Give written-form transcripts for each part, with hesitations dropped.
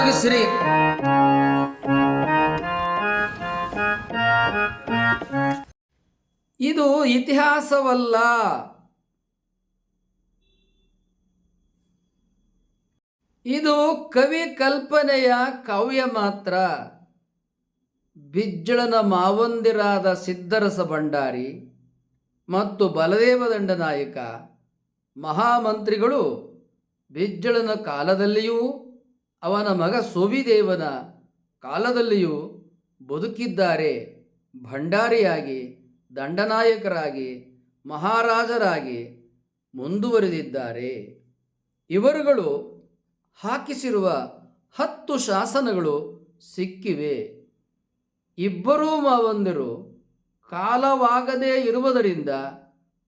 ಉಪಯೋಗಿಸಿರಿ. ಇದು ಇತಿಹಾಸವಲ್ಲ, ಇದು ಕವಿ ಕಲ್ಪನೆಯ ಕಾವ್ಯ ಮಾತ್ರ. ಬಿಜ್ಜಳನ ಮಾವಂದಿರಾದ ಸಿದ್ದರಸ ಭಂಡಾರಿ ಮತ್ತು ಬಲದೇವ ದಂಡನಾಯಕ ಮಹಾಮಂತ್ರಿಗಳು ಬಿಜ್ಜಳನ ಕಾಲದಲ್ಲಿಯೂ ಅವನ ಮಗ ಸೋವಿದೇವನ ಕಾಲದಲ್ಲಿಯೂ ಬದುಕಿದ್ದಾರೆ. ಭಂಡಾರಿಯಾಗಿ, ದಂಡನಾಯಕರಾಗಿ, ಮಹಾರಾಜರಾಗಿ ಮುಂದುವರೆದಿದ್ದಾರೆ. ಇವರುಗಳು ಹಾಕಿಸಿರುವ 10 ಶಾಸನಗಳು ಸಿಕ್ಕಿವೆ. ಇಬ್ಬರೂ ಮಾವಂದಿರು ಕಾಲವಾಗದೇ ಇರುವುದರಿಂದ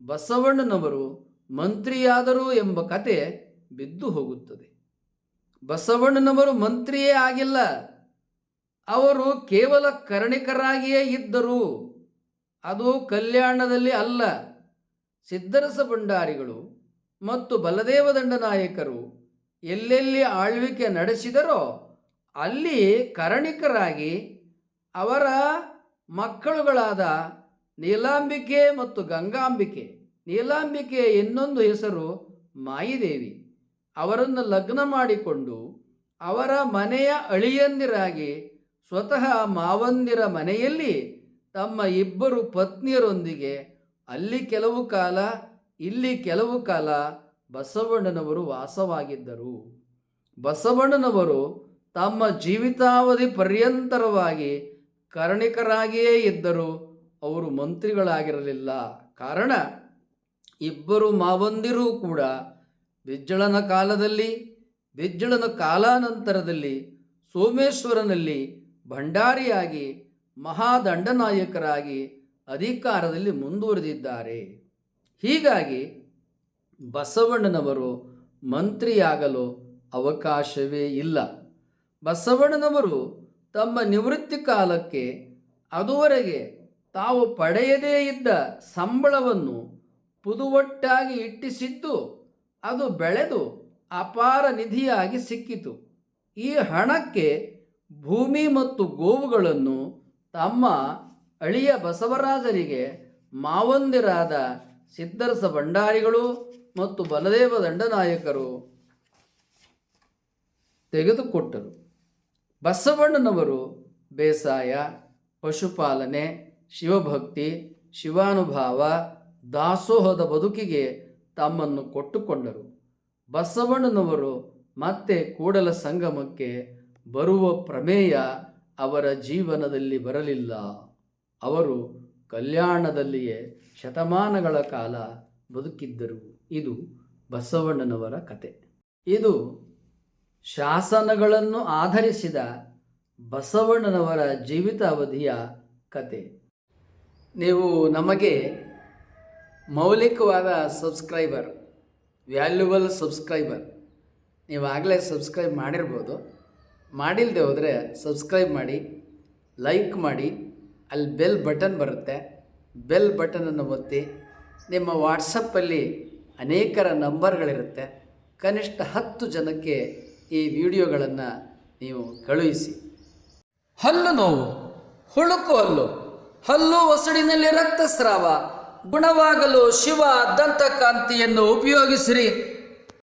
ಬಸವಣ್ಣನವರು ಮಂತ್ರಿಯಾದರು ಎಂಬ ಕತೆ ಬಿದ್ದು ಹೋಗುತ್ತದೆ. ಬಸವಣ್ಣನವರು ಮಂತ್ರಿಯೇ ಆಗಿಲ್ಲ, ಅವರು ಕೇವಲ ಕರ್ಣಿಕರಾಗಿಯೇ ಇದ್ದರು. ಅದು ಕಲ್ಯಾಣದಲ್ಲಿ ಅಲ್ಲ. ಸಿದ್ದರಸ ಭಂಡಾರಿಗಳು ಮತ್ತು ಬಲದೇವ ದಂಡನಾಯಕರು ಎಲ್ಲೆಲ್ಲಿ ಆಳ್ವಿಕೆ ನಡೆಸಿದರೋ ಅಲ್ಲಿ ಕರ್ಣಿಕರಾಗಿ ಅವರ ಮಕ್ಕಳುಗಳಾದ ನೀಲಾಂಬಿಕೆ ಮತ್ತು ಗಂಗಾಂಬಿಕೆ, ನೀಲಾಂಬಿಕೆಯ ಇನ್ನೊಂದು ಹೆಸರು ಮಾಯಿದೇವಿ, ಅವರನ್ನು ಲಗ್ನ ಮಾಡಿಕೊಂಡು ಅವರ ಮನೆಯ ಅಳಿಯಂದಿರಾಗಿ ಸ್ವತಃ ಮಾವಂದಿರ ಮನೆಯಲ್ಲಿ ತಮ್ಮ ಇಬ್ಬರು ಪತ್ನಿಯರೊಂದಿಗೆ ಅಲ್ಲಿ ಕೆಲವು ಕಾಲ, ಇಲ್ಲಿ ಕೆಲವು ಕಾಲ ಬಸವಣ್ಣನವರು ವಾಸವಾಗಿದ್ದರು. ಬಸವಣ್ಣನವರು ತಮ್ಮ ಜೀವಿತಾವಧಿ ಪರ್ಯಂತರವಾಗಿ ಕರ್ಣಿಕರಾಗಿಯೇ ಇದ್ದರು. ಅವರು ಮಂತ್ರಿಗಳಾಗಿರಲಿಲ್ಲ. ಕಾರಣ, ಇಬ್ಬರು ಮಾವಂದಿರೂ ಕೂಡ ಬಿಜ್ಜಳನ ಕಾಲದಲ್ಲಿ, ಬಿಜ್ಜಳನ ಕಾಲಾನಂತರದಲ್ಲಿ ಸೋಮೇಶ್ವರನಲ್ಲಿ ಭಂಡಾರಿಯಾಗಿ, ಮಹಾದಂಡನಾಯಕರಾಗಿ ಅಧಿಕಾರದಲ್ಲಿ ಮುಂದುವರೆದಿದ್ದಾರೆ. ಹೀಗಾಗಿ ಬಸವಣ್ಣನವರು ಮಂತ್ರಿಯಾಗಲು ಅವಕಾಶವೇ ಇಲ್ಲ. ಬಸವಣ್ಣನವರು ತಮ್ಮ ನಿವೃತ್ತಿ ಕಾಲಕ್ಕೆ ಅದುವರೆಗೆ ತಾವು ಪಡೆಯದೇ ಇದ್ದ ಸಂಬಳವನ್ನು ಪುದುವಟ್ಟಾಗಿ ಇಟ್ಟಿಸಿದ್ದು ಅದು ಬೆಳೆದು ಅಪಾರ ನಿಧಿಯಾಗಿ ಸಿಕ್ಕಿತು. ಈ ಹಣಕ್ಕೆ ಭೂಮಿ ಮತ್ತು ಗೋವುಗಳನ್ನು ತಮ್ಮ ಅಳಿಯ ಬಸವರಾಜರಿಗೆ ಮಾವಂದಿರಾದ ಸಿದ್ದರಸ ಭಂಡಾರಿಗಳು ಮತ್ತು ಬಲದೇವ ದಂಡನಾಯಕರು ತೆಗೆದುಕೊಟ್ಟರು. ಬಸವಣ್ಣನವರು ಬೇಸಾಯ, ಪಶುಪಾಲನೆ, ಶಿವಭಕ್ತಿ, ಶಿವಾನುಭಾವ, ದಾಸೋಹದ ಬದುಕಿಗೆ ತಮ್ಮನ್ನು ಕೊಟ್ಟುಕೊಂಡರು. ಬಸವಣ್ಣನವರು ಮತ್ತೆ ಕೂಡಲ ಸಂಗಮಕ್ಕೆ ಬರುವ ಪ್ರಮೇಯ ಅವರ ಜೀವನದಲ್ಲಿ ಬರಲಿಲ್ಲ. ಅವರು ಕಲ್ಯಾಣದಲ್ಲಿಯೇ ಶತಮಾನಗಳ ಕಾಲ ಬದುಕಿದ್ದರು. ಇದು ಬಸವಣ್ಣನವರ ಕತೆ. ಇದು ಶಾಸನಗಳನ್ನು ಆಧರಿಸಿದ ಬಸವಣ್ಣನವರ ಜೀವಿತಾವಧಿಯ ಕತೆ. ನೀವು ನಮಗೆ ಮೌಲಿಕವಾದ ಸಬ್ಸ್ಕ್ರೈಬರ್, ವ್ಯಾಲ್ಯುಬಲ್ ಸಬ್ಸ್ಕ್ರೈಬರ್. ನೀವಾಗಲೇ ಸಬ್ಸ್ಕ್ರೈಬ್ ಮಾಡಿರ್ಬೋದು. ಮಾಡಿಲ್ಲದೆ ಹೋದರೆ ಸಬ್ಸ್ಕ್ರೈಬ್ ಮಾಡಿ, ಲೈಕ್ ಮಾಡಿ. ಅಲ್ಲಿ ಬೆಲ್ ಬಟನ್ ಬರುತ್ತೆ, ಬೆಲ್ ಬಟನನ್ನು ಒತ್ತಿ. ನಿಮ್ಮ ವಾಟ್ಸಪ್ಪಲ್ಲಿ ಅನೇಕರ ನಂಬರ್ಗಳಿರುತ್ತೆ. ಕನಿಷ್ಠ 10 ಜನಕ್ಕೆ ಈ ವಿಡಿಯೋಗಳನ್ನು ನೀವು ಕಳುಹಿಸಿ. ಹಲ್ಲು ನೋವು, ಹುಳುಕು ಹಲ್ಲು, ಹಲ್ಲು ಒಸಡಿನಲ್ಲಿ ರಕ್ತಸ್ರಾವ ಗುಣವಾಗಲು ಶಿವ ದಂತಕಾಂತಿಯನ್ನು ಉಪಯೋಗಿಸಿರಿ.